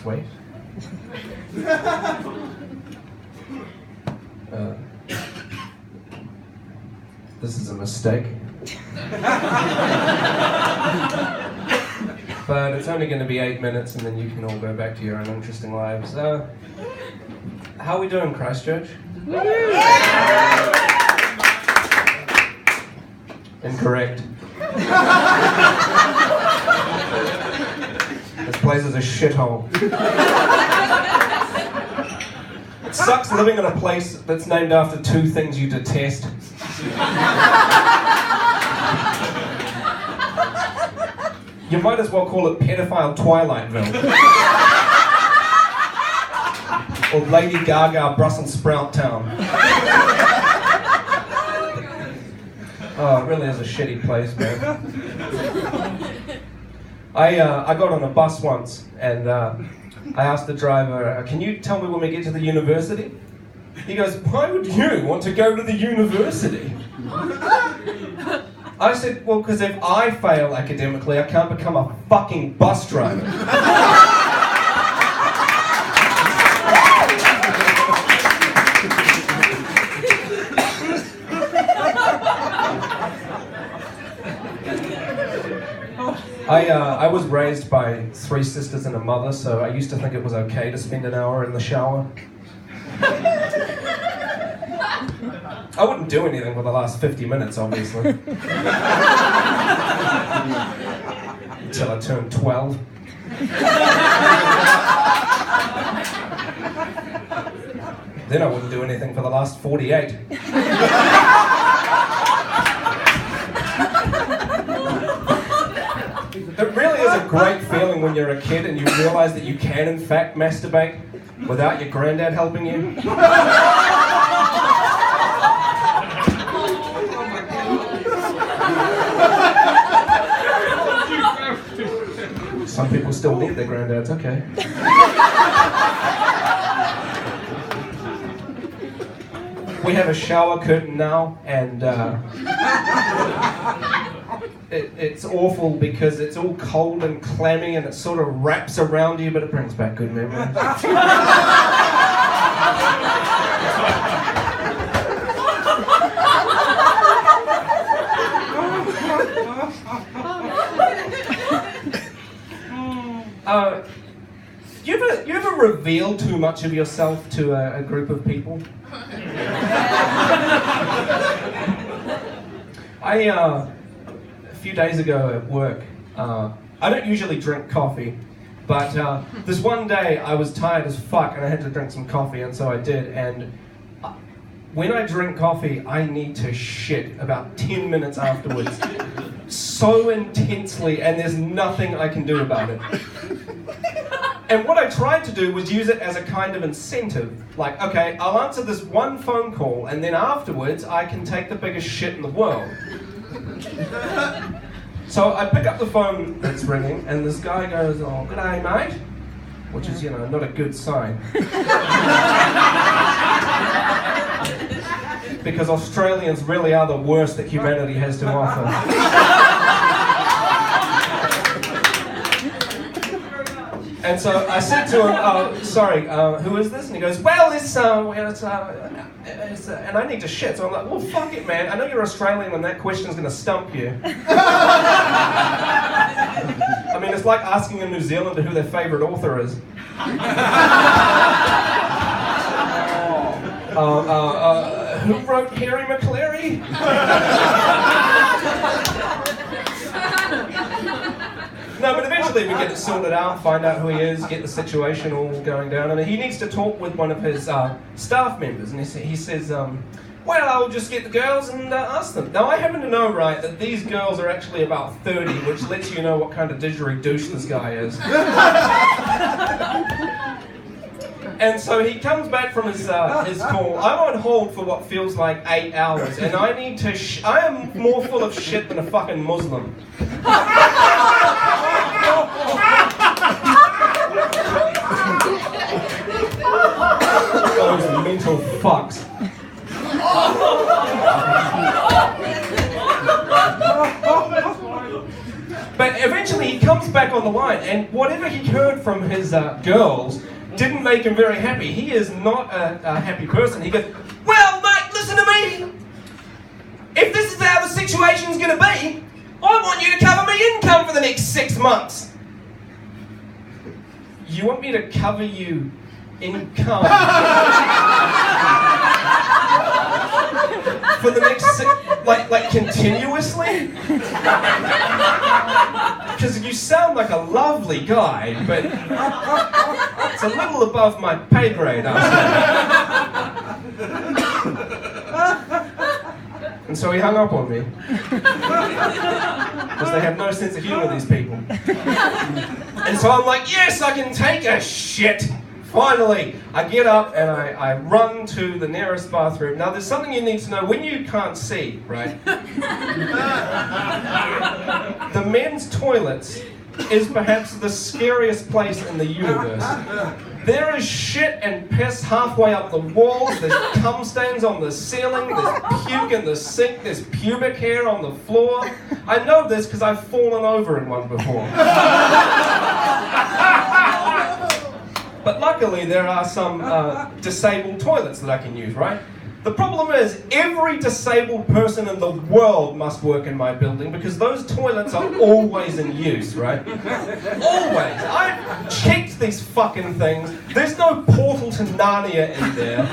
sweet. This is a mistake. But it's only going to be 8 minutes and then you can all go back to your own interesting lives. How are we doing, Christchurch? Incorrect. This place is a shithole. It sucks living in a place that's named after two things you detest. You might as well call it pedophile Twilightsville. Or Lady Gaga Brussels Sprout Town. Oh, it really is a shitty place, man. I got on a bus once and I asked the driver, can you tell me when we get to the university? He goes, why would you want to go to the university? I said, well, because if I fail academically, I can't become a fucking bus driver. I was raised by 3 sisters and a mother, so I used to think it was okay to spend an hour in the shower. I wouldn't do anything for the last 50 minutes, obviously. Until I turned 12. Then I wouldn't do anything for the last 48. It really is a great feeling when you're a kid and you realise that you can in fact masturbate without your granddad helping you. Some people still need their granddads, okay. We have a shower curtain now, and it's awful because it's all cold and clammy and it sort of wraps around you, but it brings back good memories. You ever reveal too much of yourself to a group of people? A few days ago at work, I don't usually drink coffee, but this one day I was tired as fuck and I had to drink some coffee, and so I did, and when I drink coffee, I need to shit about 10 minutes afterwards. So intensely, and there's nothing I can do about it. And what I tried to do was use it as a kind of incentive. Like, okay, I'll answer this one phone call, and then afterwards I can take the biggest shit in the world. So I pick up the phone that's ringing, and this guy goes, oh, g'day, mate. Which is, not a good sign. Because Australians really are the worst that humanity has to offer. And so I said to him, oh, sorry, who is this? And he goes, well, it's and I need to shit. So I'm like, well, fuck it, man. I know you're Australian and that question's going to stump you. I mean, it's like asking a New Zealander who their favourite author is. Who wrote Harry McCleary? No, but eventually we get it sorted out, find out who he is, get the situation all going down, and he needs to talk with one of his staff members, and he says, well, I'll just get the girls and ask them. Now, I happen to know, right, that these girls are actually about 30, which lets you know what kind of didgeridoo this guy is. And so he comes back from his call. I'm on hold for what feels like 8 hours, and I need to I am more full of shit than a fucking Muslim. Those mental fucks. But eventually he comes back on the line, and whatever he heard from his girls didn't make him very happy. He is not a happy person. He goes, well, mate, listen to me. If this is how the situation's going to be, I want you to cover me income for the next 6 months. You want me to cover you income? For the next like continuously? Because you sound like a lovely guy, but it's a little above my pay grade, And so he hung up on me. Because they have no sense of humour, these people. And so I'm like, yes, I can take a shit. Finally, I get up and I run to the nearest bathroom. Now, there's something you need to know. When you can't see, right? The men's toilets is perhaps the scariest place in the universe. There is shit and piss halfway up the walls, there's cum stains on the ceiling, there's puke in the sink, there's pubic hair on the floor. I know this because I've fallen over in one before. But luckily there are some disabled toilets that I can use, right? The problem is, every disabled person in the world must work in my building because those toilets are always in use, right? Always. I've checked these fucking things. There's no portal to Narnia in there.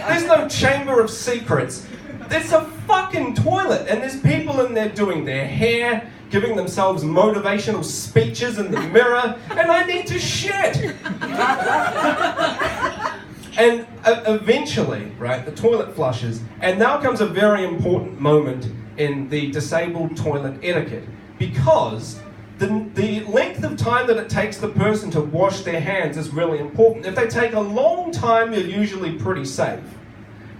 There's no chamber of secrets. It's a fucking toilet, and there's people in there doing their hair, giving themselves motivational speeches in the mirror, and I need to shit. And eventually, right, the toilet flushes, and now comes a very important moment in the disabled toilet etiquette, because the length of time that it takes the person to wash their hands is really important. If they take a long time, you're usually pretty safe.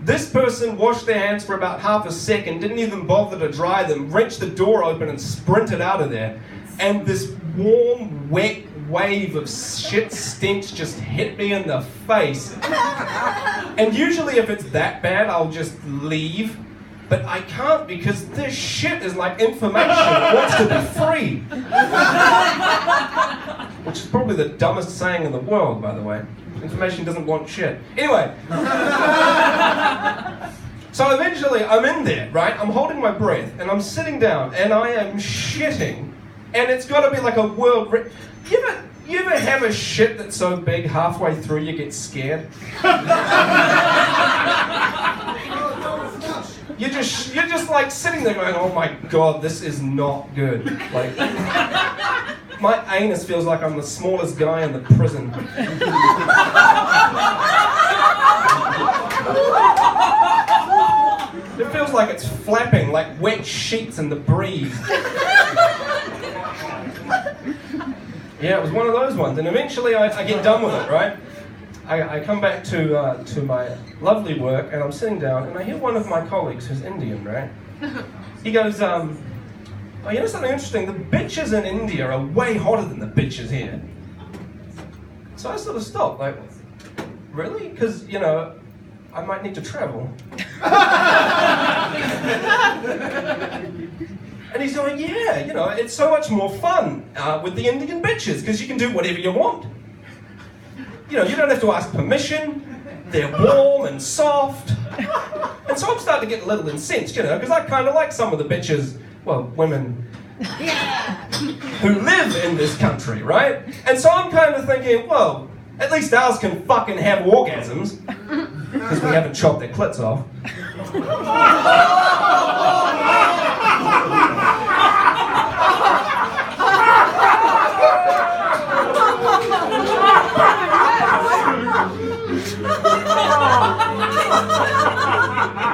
This person washed their hands for about half a second, didn't even bother to dry them, wrenched the door open and sprinted out of there, and this warm, wet wave of shit stench just hit me in the face. And usually if it's that bad, I'll just leave. But I can't because this shit is like information. It wants to be free. Which is probably the dumbest saying in the world, by the way. Information doesn't want shit. Anyway. So eventually I'm in there, right? I'm holding my breath and I'm sitting down and I am shitting. And it's got to be like a world record. You ever have a shit that's so big halfway through you get scared? You're just like sitting there going, oh my god, this is not good. Like, my anus feels like I'm the smallest guy in the prison. It feels like it's flapping like wet sheets in the breeze. Yeah, it was one of those ones, and eventually I get done with it, right? I come back to my lovely work, and I'm sitting down, and I hear one of my colleagues who's Indian, right? He goes, oh, you know something interesting? The bitches in India are way hotter than the bitches here. So I sort of stopped, like, really? Because, you know, I might need to travel. And he's going, yeah, you know, it's so much more fun with the Indian bitches because you can do whatever you want. You know, you don't have to ask permission. They're warm and soft. And so I'm starting to get a little incensed, you know, because I kind of like some of the bitches, well, women who live in this country, right? And so I'm kind of thinking, well, at least ours can fucking have orgasms because we haven't chopped their clits off.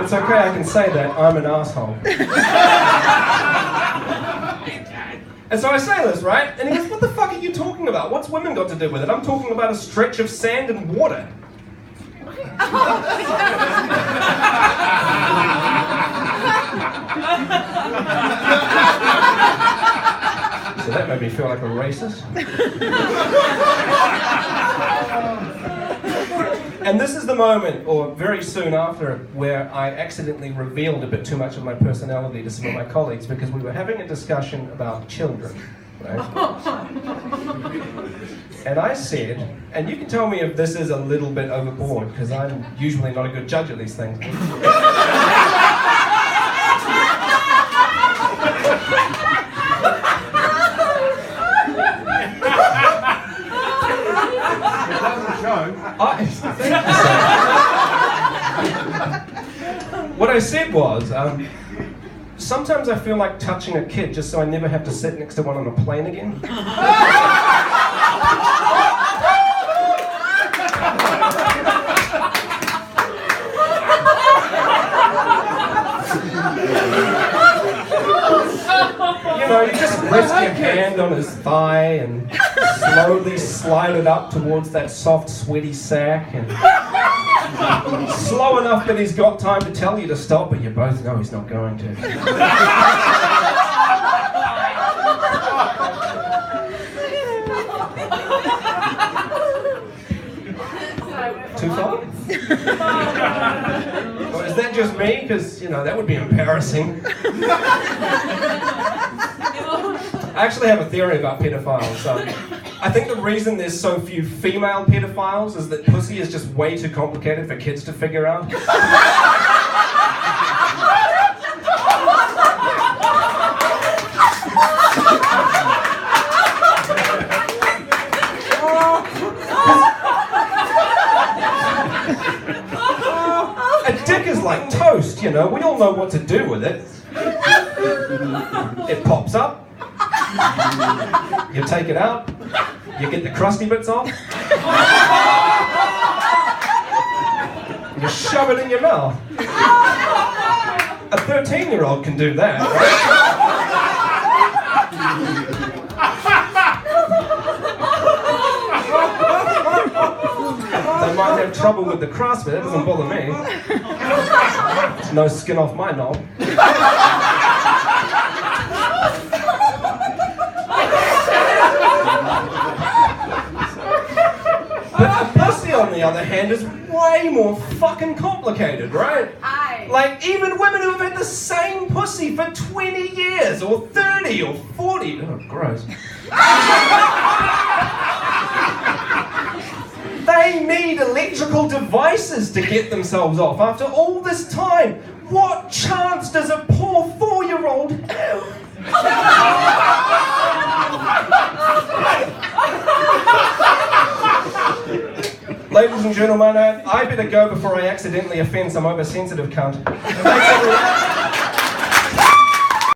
It's okay, I can say that. I'm an asshole. And so I say this, right? And he goes, what the fuck are you talking about? What's women got to do with it? I'm talking about a stretch of sand and water. So that made me feel like a racist. And this is the moment, or very soon after, where I accidentally revealed a bit too much of my personality to some of my colleagues because we were having a discussion about children, right? And I said, and you can tell me if this is a little bit overboard, because I'm usually not a good judge of these things. What I said was, sometimes I feel like touching a kid just so I never have to sit next to one on a plane again. You know, you just rest your hand on his thigh and slowly slide it up towards that soft, sweaty sack, and slow enough that he's got time to tell you to stop, but you both know he's not going to. Too far? Or is that just me? Because, you know, that would be embarrassing. I actually have a theory about pedophiles. I think the reason there's so few female pedophiles is that pussy is just way too complicated for kids to figure out. A dick is like toast, you know, we all know what to do with it. It pops up. You take it out, you get the crusty bits off, you shove it in your mouth. A 13-year-old can do that, right? They might have trouble with the crust, but that doesn't bother me. No skin off my knob. On the other hand, is way more fucking complicated, right? Like, even women who have had the same pussy for 20 years, or 30, or 40. Oh, gross. They need electrical devices to get themselves off. After all this time, what chance does a poor 4-year-old have? Ladies and gentlemen, I better go before I accidentally offend some oversensitive cunt. Thanks, everyone.